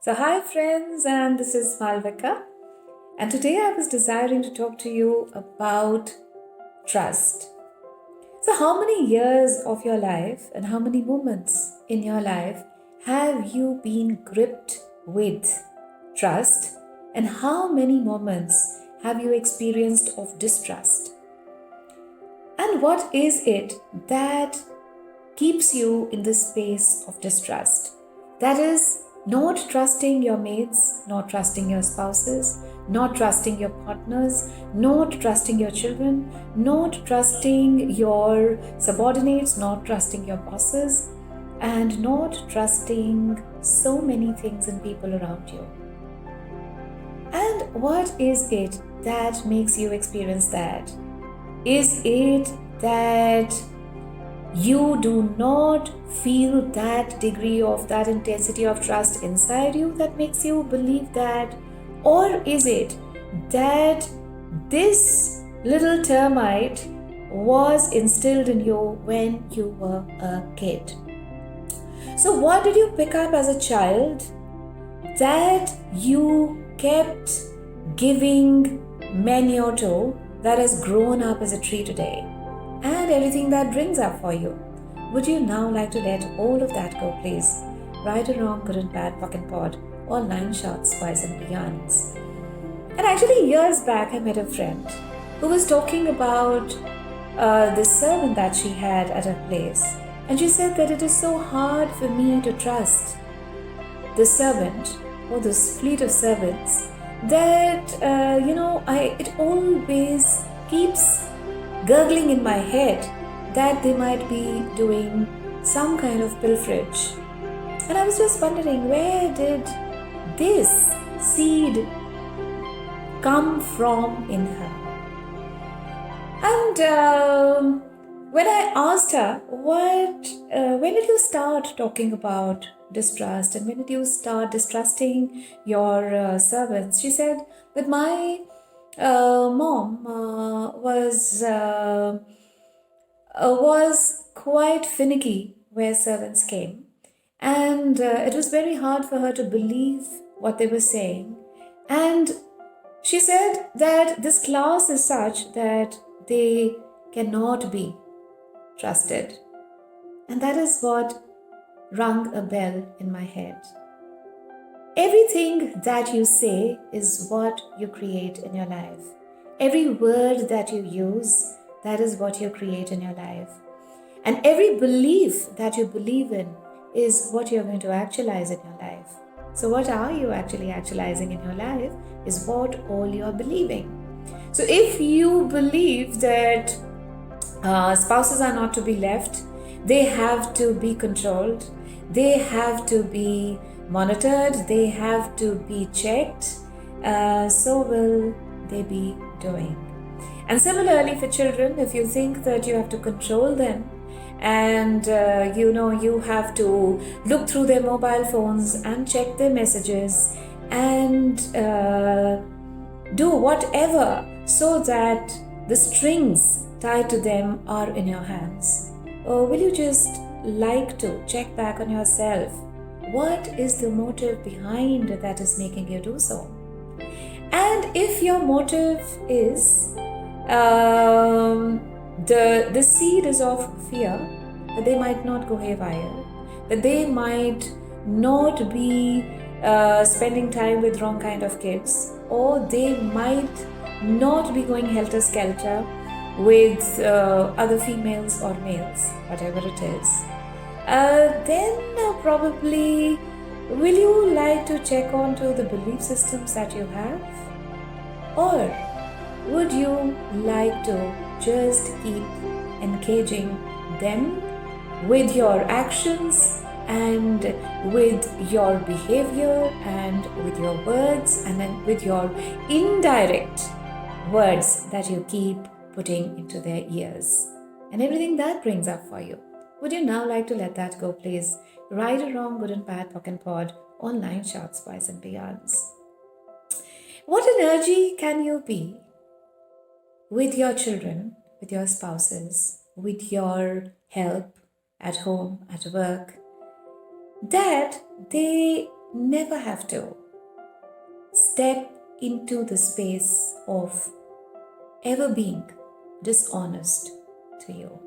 Hi friends, and this is Malvika, and today I was desiring to talk to you about trust. How many years of your life and how many moments in your life have you been gripped with trust, and how many moments have you experienced of distrust? And what is it that keeps you in this space of distrust? That is, not trusting your mates, not trusting your spouses, not trusting your partners, not trusting your children, not trusting your subordinates, not trusting your bosses, and not trusting so many things and people around you. And what is it that makes you experience that? Is it that you do not feel that degree of that intensity of trust inside you that makes you believe that? Or is it that this little termite was instilled in you when you were a kid? So, what did you pick up as a child that you kept giving manure to that has grown up as a tree today? And everything that brings up for you? Would you now like to let all of that go, please? Right or wrong, good and bad, puck and pod, all 9 shots, boys and beyonds. And actually, years back, I met a friend who was talking about this servant that she had at her place. And she said that it is so hard for me to trust the servant or this fleet of servants that, it always keeps gurgling in my head that they might be doing some kind of pilferage. And I was just wondering, where did this seed come from in her? And when I asked her, when did you start talking about distrust and when did you start distrusting your servants? She said that my mom was quite finicky where servants came, and it was very hard for her to believe what they were saying. And she said that this class is such that they cannot be trusted, and that is what rung a bell in my head. Everything that you say is what you create in your life. Every word that you use, that is what you create in your life. And every belief that you believe in is what you're going to actualize in your life. So what are you actually actualizing in your life is what all you're believing. So if you believe that spouses are not to be left, they have to be controlled, they have to be monitored, they have to be checked, so will they be doing. And similarly for children, if you think that you have to control them and you have to look through their mobile phones and check their messages and do whatever so that the strings tied to them are in your hands, or will you just like to check back on yourself? What is the motive behind that is making you do so? And if your motive is the seed is of fear, that they might not go haywire, that they might not be spending time with wrong kind of kids, or they might not be going helter-skelter with other females or males, whatever it is, then probably will you like to check on to the belief systems that you have? Or would you like to just keep engaging them with your actions and with your behavior and with your words and then with your indirect words that you keep putting into their ears and everything that brings up for you? Would you now like to let that go, please? Right or wrong, good and bad, puck and pod, all 9 shots, boys and beyonds. What energy can you be with your children, with your spouses, with your help at home, at work, that they never have to step into the space of ever being dishonest to you.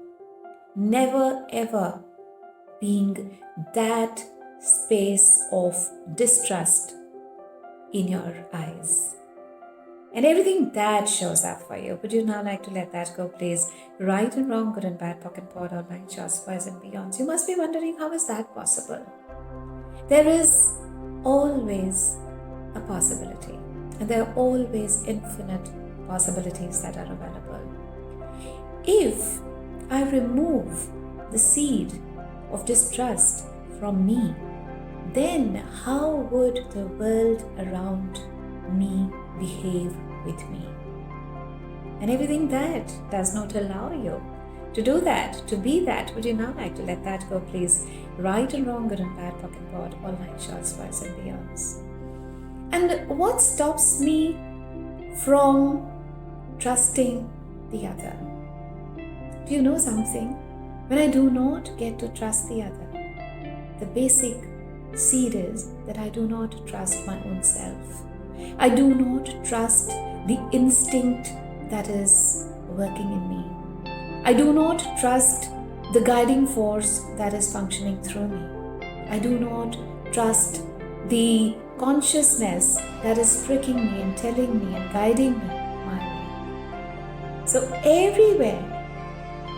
Never ever being that space of distrust in your eyes. And everything that shows up for you, would you now like to let that go, please? Right and wrong, good and bad, pock and pod, online shots, boys and beyonds. You must be wondering, how is that possible? There is always a possibility, and there are always infinite possibilities that are available. If I remove the seed of distrust from me, then how would the world around me behave with me? And everything that does not allow you to do that, to be that, would you now like to let that go, please? Right and wrong, good and bad, pock and pod, online shots, boys and beyonds. And what stops me from trusting the other? Do you know something? When I do not get to trust the other, the basic seed is that I do not trust my own self. I do not trust the instinct that is working in me. I do not trust the guiding force that is functioning through me. I do not trust the consciousness that is pricking me and telling me and guiding me my way. So everywhere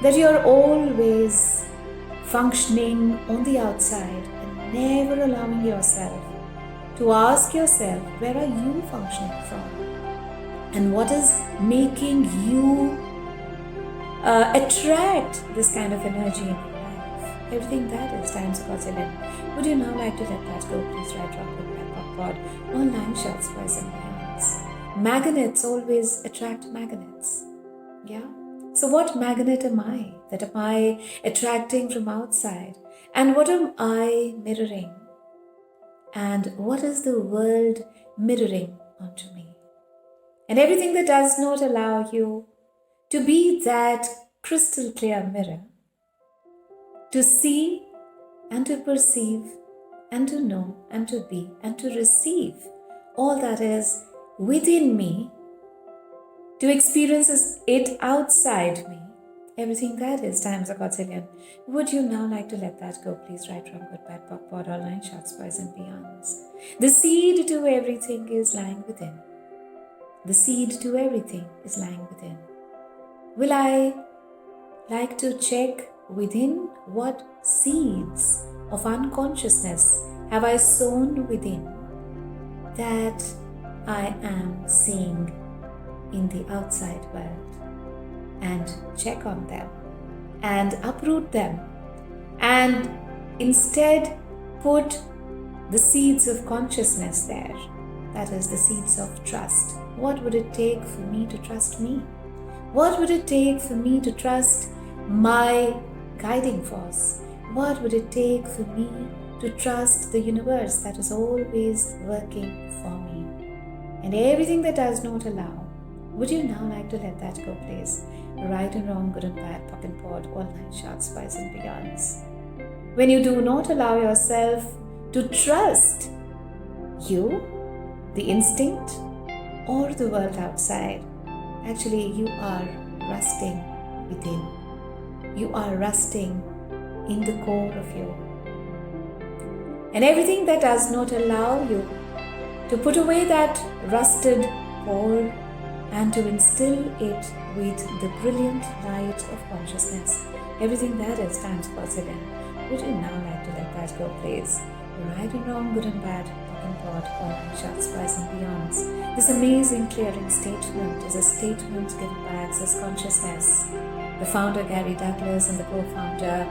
that you're always functioning on the outside and never allowing yourself to ask yourself, where are you functioning from? And what is making you attract this kind of energy in your life? Everything that is times Godzilla. Would you now like to let that go? Please write drop it back up pod. Online shots, boys and beyonds. Magnets always attract magnets. Yeah? So what magnet am I? That am I attracting from outside? And what am I mirroring? And what is the world mirroring onto me? And everything that does not allow you to be that crystal clear mirror, to see and to perceive and to know and to be and to receive all that is within me, to experience it outside me, everything that is times a godzillion. Would you now like to let that go? Please write from good, bad, pop, pod, online shots, boys and beyonds. The seed to everything is lying within. The seed to everything is lying within. Will I like to check within what seeds of unconsciousness have I sown within that I am seeing in the outside world, and check on them and uproot them and instead put the seeds of consciousness there, that is the seeds of trust. What would it take for me to trust me? What would it take for me to trust my guiding force? What would it take for me to trust the universe that is always working for me? And everything that does not allow, would you now like to let that go, please? Right and wrong, good and bad, pock and pod, online shots, boys and beyonds. When you do not allow yourself to trust you, the instinct, or the world outside, actually you are rusting within. You are rusting in the core of you. And everything that does not allow you to put away that rusted core and to instill it with the brilliant light of consciousness, everything that is times possible. Would you now like to let that go, please? Right and wrong, good and bad, pock and pod, online shots, boys and beyonds. This amazing clearing statement is a statement given by Access Consciousness, the founder Gary Douglas and the co-founder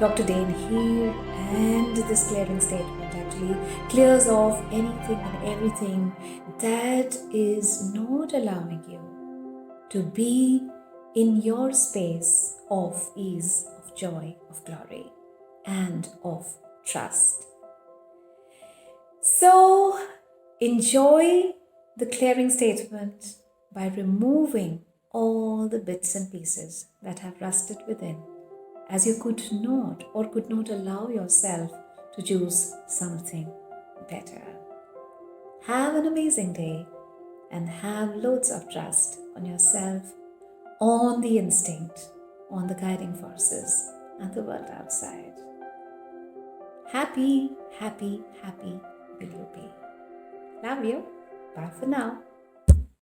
Dr. Dane Heer, and this clearing statement actually clears off anything and everything that is not allowing you to be in your space of ease, of joy, of glory, and of trust. So enjoy the clearing statement by removing all the bits and pieces that have rusted within, as you could not allow yourself to choose something better. Have an amazing day and have loads of trust on yourself, on the instinct, on the guiding forces, and the world outside. Happy, happy, happy will you be. Love you. Bye for now.